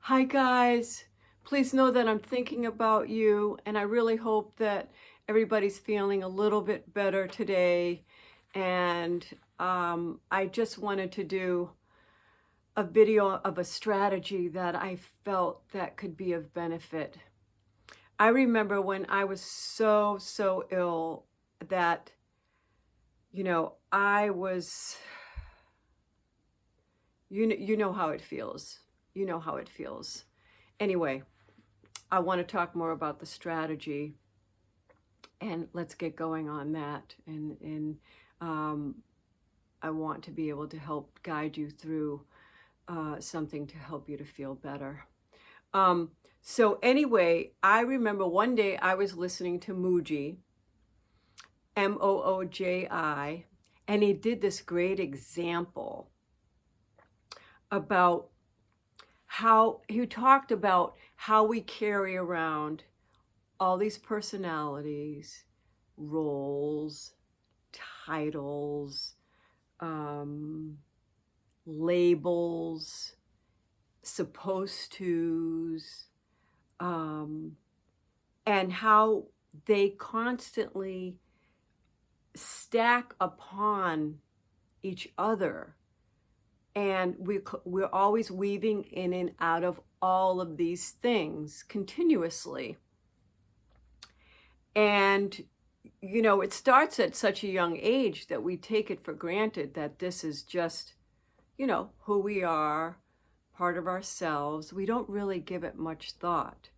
Hi guys, please know that I'm thinking about you and I really hope that everybody's feeling a little bit better today. And I just wanted to do a video of a strategy that I felt that could be of benefit. I remember when I was so ill that, I was, you know how it feels. You know how it feels. Anyway, I want to talk more about the strategy and let's get going on that. And um, I want to be able to help guide you through something to help you to feel better. Um, so anyway, I remember one day I was listening to Mooji, Mooji, and he did this great example about how he talked about how we carry around all these personalities, roles, titles, um, labels, supposed tos, um, and how they constantly stack upon each other. And we're always weaving in and out of all of these things continuously. And, it starts at such a young age that we take it for granted that this is just, who we are, part of ourselves. We don't really give it much thought.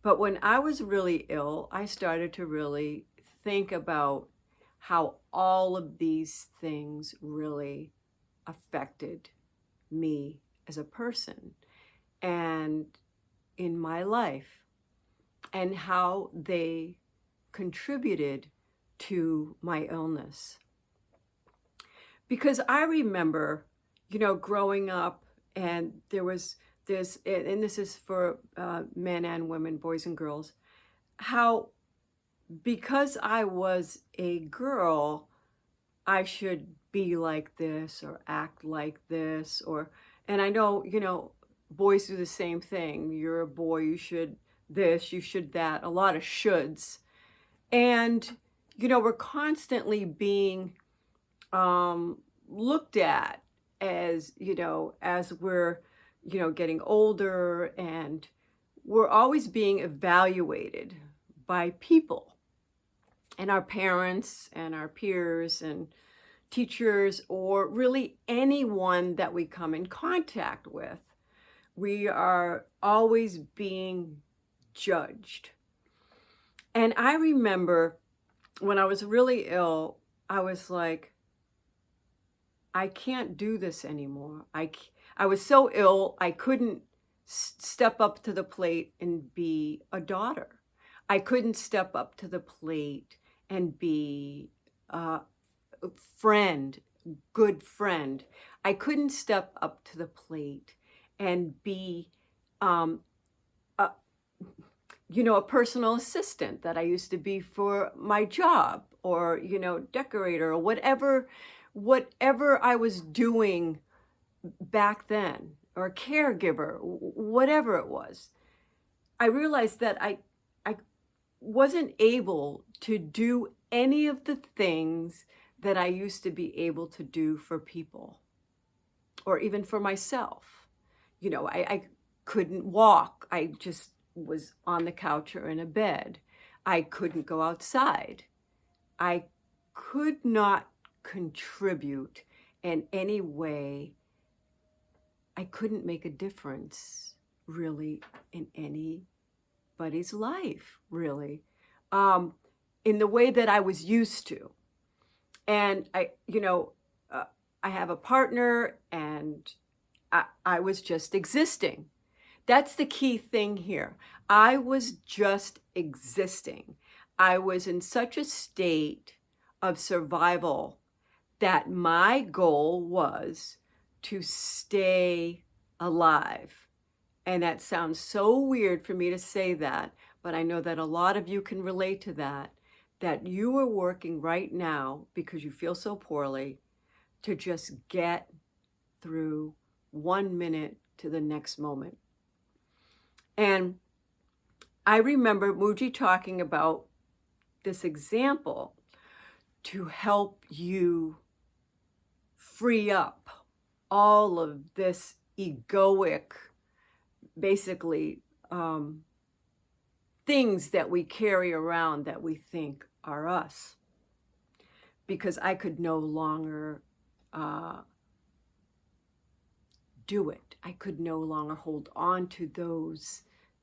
But when I was really ill, I started to really think about how all of these things really affected me as a person and in my life, and how they contributed to my illness. Because I remember, growing up, and there's, and this is for men and women, boys and girls, how because I was a girl, I should be like this or act like this, and I know, boys do the same thing. You're a boy, you should this, you should that, a lot of shoulds. And, we're constantly being looked at as, as we're, getting older, and we're always being evaluated by people and our parents and our peers and teachers, or really anyone that we come in contact with. We are always being judged. And I remember when I was really ill, I was like, I can't do this anymore. I was so ill, I couldn't step up to the plate and be a daughter. I couldn't step up to the plate and be a friend, good friend. I couldn't step up to the plate and be um, a, a personal assistant that I used to be for my job, or, decorator, or whatever I was doing back then, or a caregiver, whatever it was. I realized that I wasn't able to do any of the things that I used to be able to do for people, or even for myself. I couldn't walk. I just was on the couch or in a bed. I couldn't go outside. I could not contribute in any way. I couldn't make a difference really in anybody's life, really, in the way that I was used to. And I have a partner, and I was just existing. That's the key thing here. I was just existing. I was in such a state of survival that my goal was to stay alive. And that sounds so weird for me to say that, but I know that a lot of you can relate to that you are working right now because you feel so poorly to just get through 1 minute to the next moment. And I remember Muji talking about this example to help you free up all of this egoic, basically, things that we carry around that we think are us. Because I could no longer do it. I could no longer hold on to those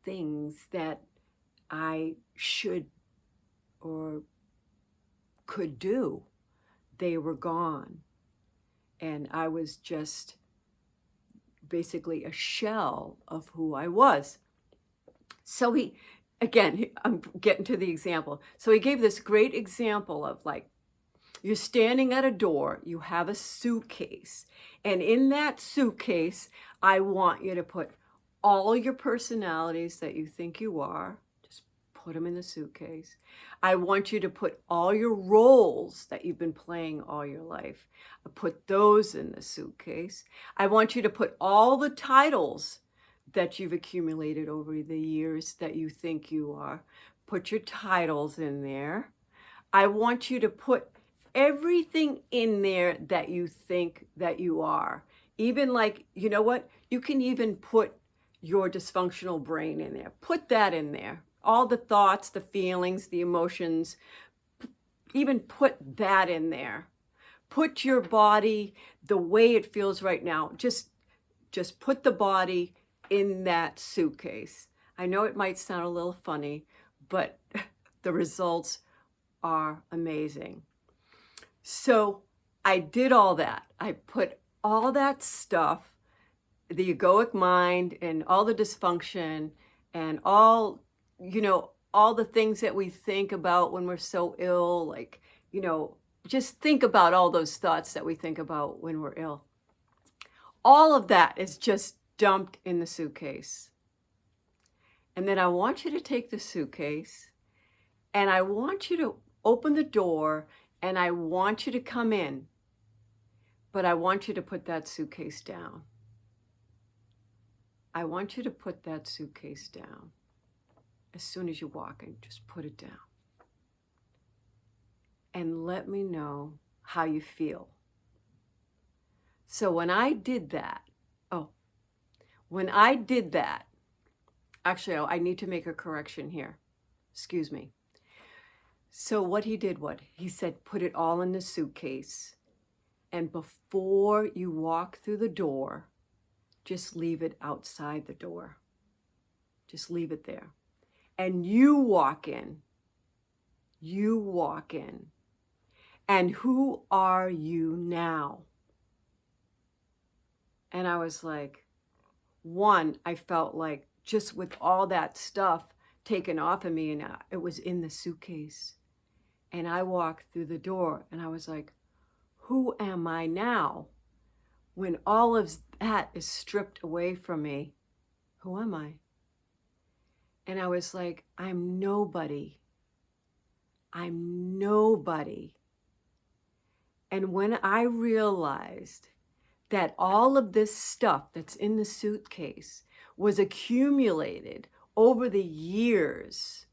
things that I should or could do. They were gone. And I was just basically a shell of who I was. So I'm getting to the example. So he gave this great example of, like, you're standing at a door, you have a suitcase, and in that suitcase, I want you to put all your personalities that you think you are, just put them in the suitcase. I want you to put all your roles that you've been playing all your life, put those in the suitcase. I want you to put all the titles that you've accumulated over the years that you think you are, put your titles in there. I want you to put everything in there that you think that you are. Even, like, you know what? You can even put your dysfunctional brain in there. Put that in there. All the thoughts, the feelings, the emotions, even put that in there. Put your body the way it feels right now. Just put the body in that suitcase. I know it might sound a little funny, but the results are amazing. So I did all that. I put all that stuff, the egoic mind and all the dysfunction and all the things that we think about when we're so ill, like, just think about all those thoughts that we think about when we're ill. All of that is just dumped in the suitcase. And then I want you to take the suitcase and I want you to open the door and I want you to come in, but I want you to put that suitcase down. I want you to put that suitcase down. As soon as you walk in, just put it down. And let me know how you feel. So when I did that, actually, I need to make a correction here. Excuse me. So what he did, he said, put it all in the suitcase. And before you walk through the door, just leave it outside the door. Just leave it there. And you walk in. You walk in. And who are you now? And I was like, I felt like just with all that stuff taken off of me, and it was in the suitcase. And I walked through the door and I was like, who am I now? When all of that is stripped away from me, who am I? And I was like, I'm nobody. I'm nobody. And when I realized that all of this stuff that's in the suitcase was accumulated over the years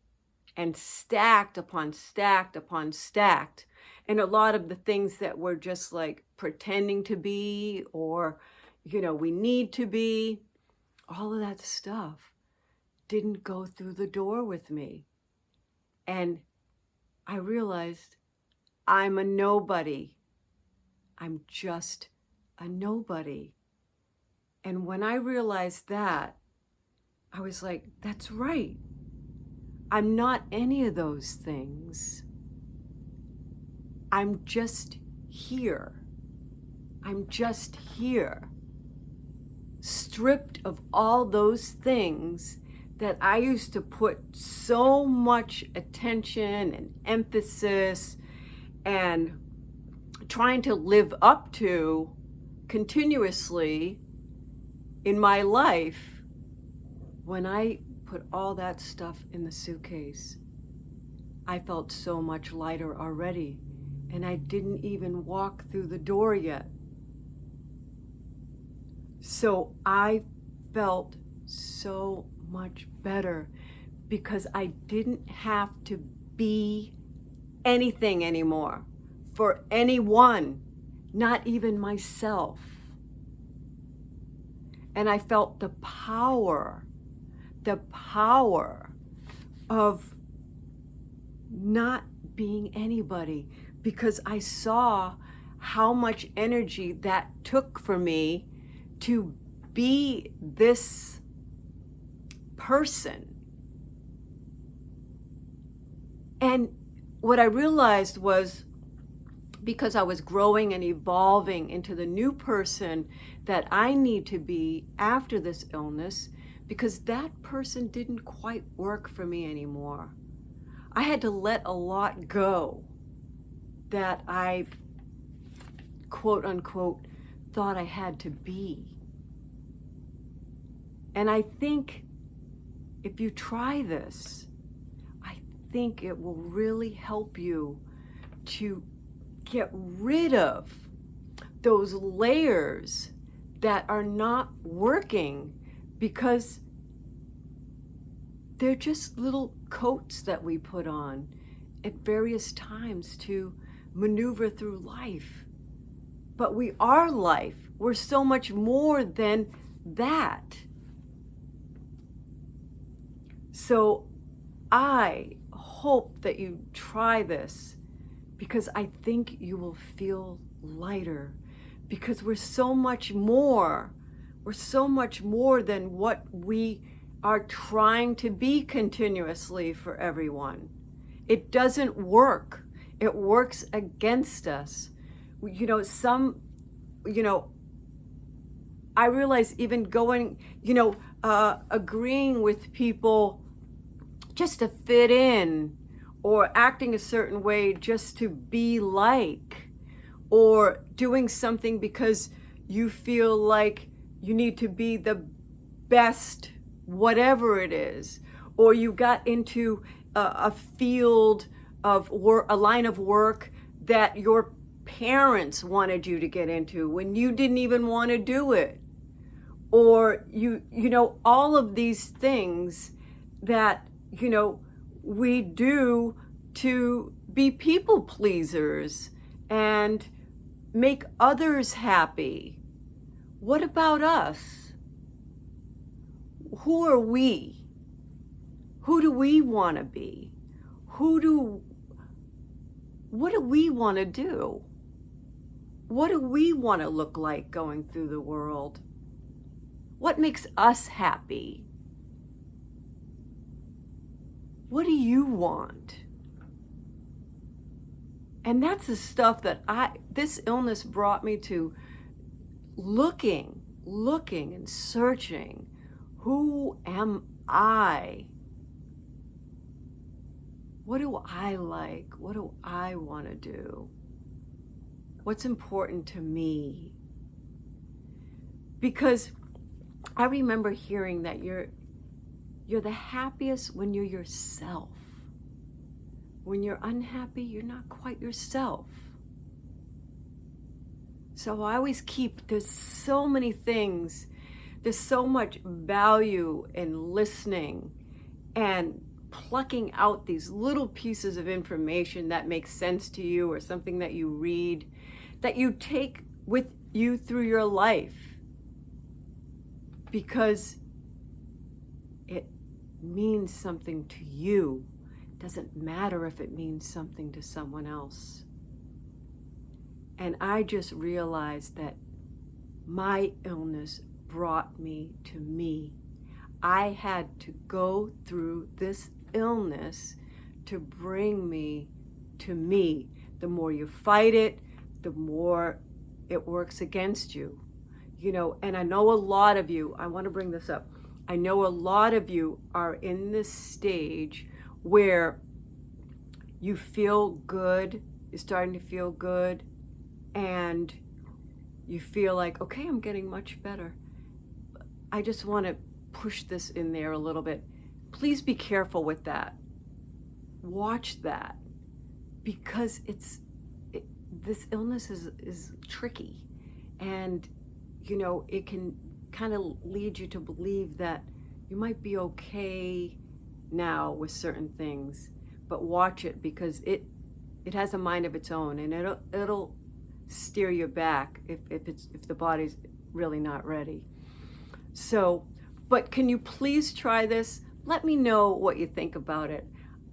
and stacked upon stacked upon stacked, and a lot of the things that we're just like pretending to be, or, we need to be, all of that stuff didn't go through the door with me. And I realized I'm a nobody. I'm just a nobody. And when I realized that, I was like, that's right. I'm not any of those things. I'm just here. I'm just here. Stripped of all those things that I used to put so much attention and emphasis and trying to live up to continuously in my life. When I put all that stuff in the suitcase, I felt so much lighter already, and I didn't even walk through the door yet. So I felt so much better because I didn't have to be anything anymore for anyone, not even myself. And I felt the power of not being anybody, because I saw how much energy that took for me to be this person. And what I realized was, because I was growing and evolving into the new person that I need to be after this illness, because that person didn't quite work for me anymore. I had to let a lot go that I, quote unquote, thought I had to be. And I think if you try this, I think it will really help you to get rid of those layers that are not working, because they're just little coats that we put on at various times to maneuver through life. But we are life. We're so much more than that. So I hope that you try this, because I think you will feel lighter, because we're so much more. We're so much more than what we are trying to be continuously for everyone. It doesn't work. It works against us. I realize even going, agreeing with people just to fit in, or acting a certain way just to be like, or doing something because you feel like you need to be the best, whatever it is, or you got into a field of work, a line of work that your parents wanted you to get into when you didn't even want to do it, or all of these things that we do to be people pleasers and make others happy. What about us? Who are we? Who do we want to be? What do we want to do? What do we want to look like going through the world? What makes us happy? What do you want? And that's the stuff that this illness brought me to, looking and searching. Who am I? What do I like? What do I want to do? What's important to me? Because I remember hearing that you're the happiest when you're yourself. When you're unhappy, you're not quite yourself. So I always there's so many things, there's so much value in listening and plucking out these little pieces of information that makes sense to you, or something that you read, that you take with you through your life, because it means something to you. It doesn't matter if it means something to someone else. And I just realized that my illness brought me to me. I had to go through this illness to bring me to me. The more you fight it, the more it works against you. And I know a lot of you, I want to bring this up. I know a lot of you are in this stage where you feel good, you're starting to feel good, and you feel like, okay, I'm getting much better. I just want to push this in there a little bit. Please be careful with that. Watch that, because this illness is tricky, and it can kind of lead you to believe that You might be okay now with certain things, but watch it, because it has a mind of its own, and it'll steer you back if the body's really not ready. So, but can you please try this? Let me know what you think about it.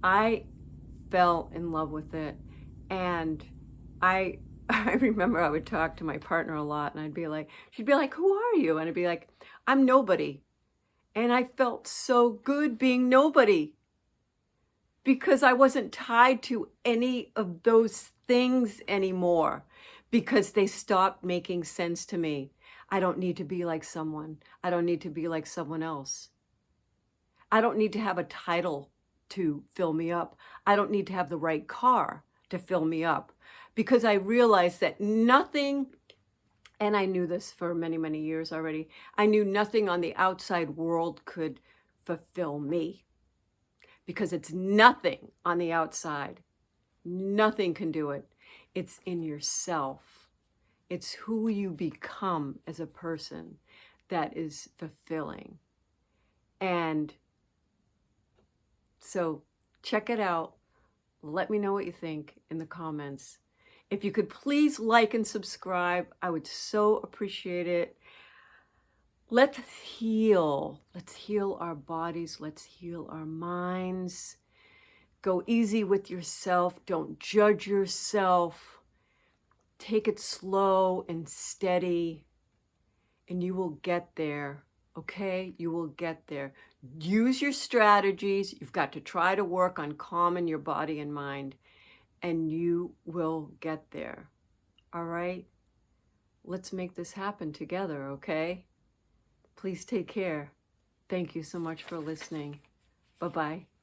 I fell in love with it, and I I remember I would talk to my partner a lot, and she'd be like, "Who are you?" And I'd be like, "I'm nobody." And I felt so good being nobody, because I wasn't tied to any of those things anymore, because they stopped making sense to me. I don't need to be like someone. I don't need to be like someone else. I don't need to have a title to fill me up. I don't need to have the right car to fill me up, because I realized that nothing, and I knew this for many, many years already, I knew nothing on the outside world could fulfill me, because it's nothing on the outside. Nothing can do it. It's in yourself. It's who you become as a person that is fulfilling. And so check it out. Let me know what you think in the comments. If you could please like and subscribe, I would so appreciate it. Let's heal. Let's heal our bodies. Let's heal our minds. Go easy with yourself. Don't judge yourself. Take it slow and steady, and you will get there, okay? You will get there. Use your strategies. You've got to try to work on calming your body and mind, and you will get there, all right? Let's make this happen together, okay? Please take care. Thank you so much for listening. Bye-bye.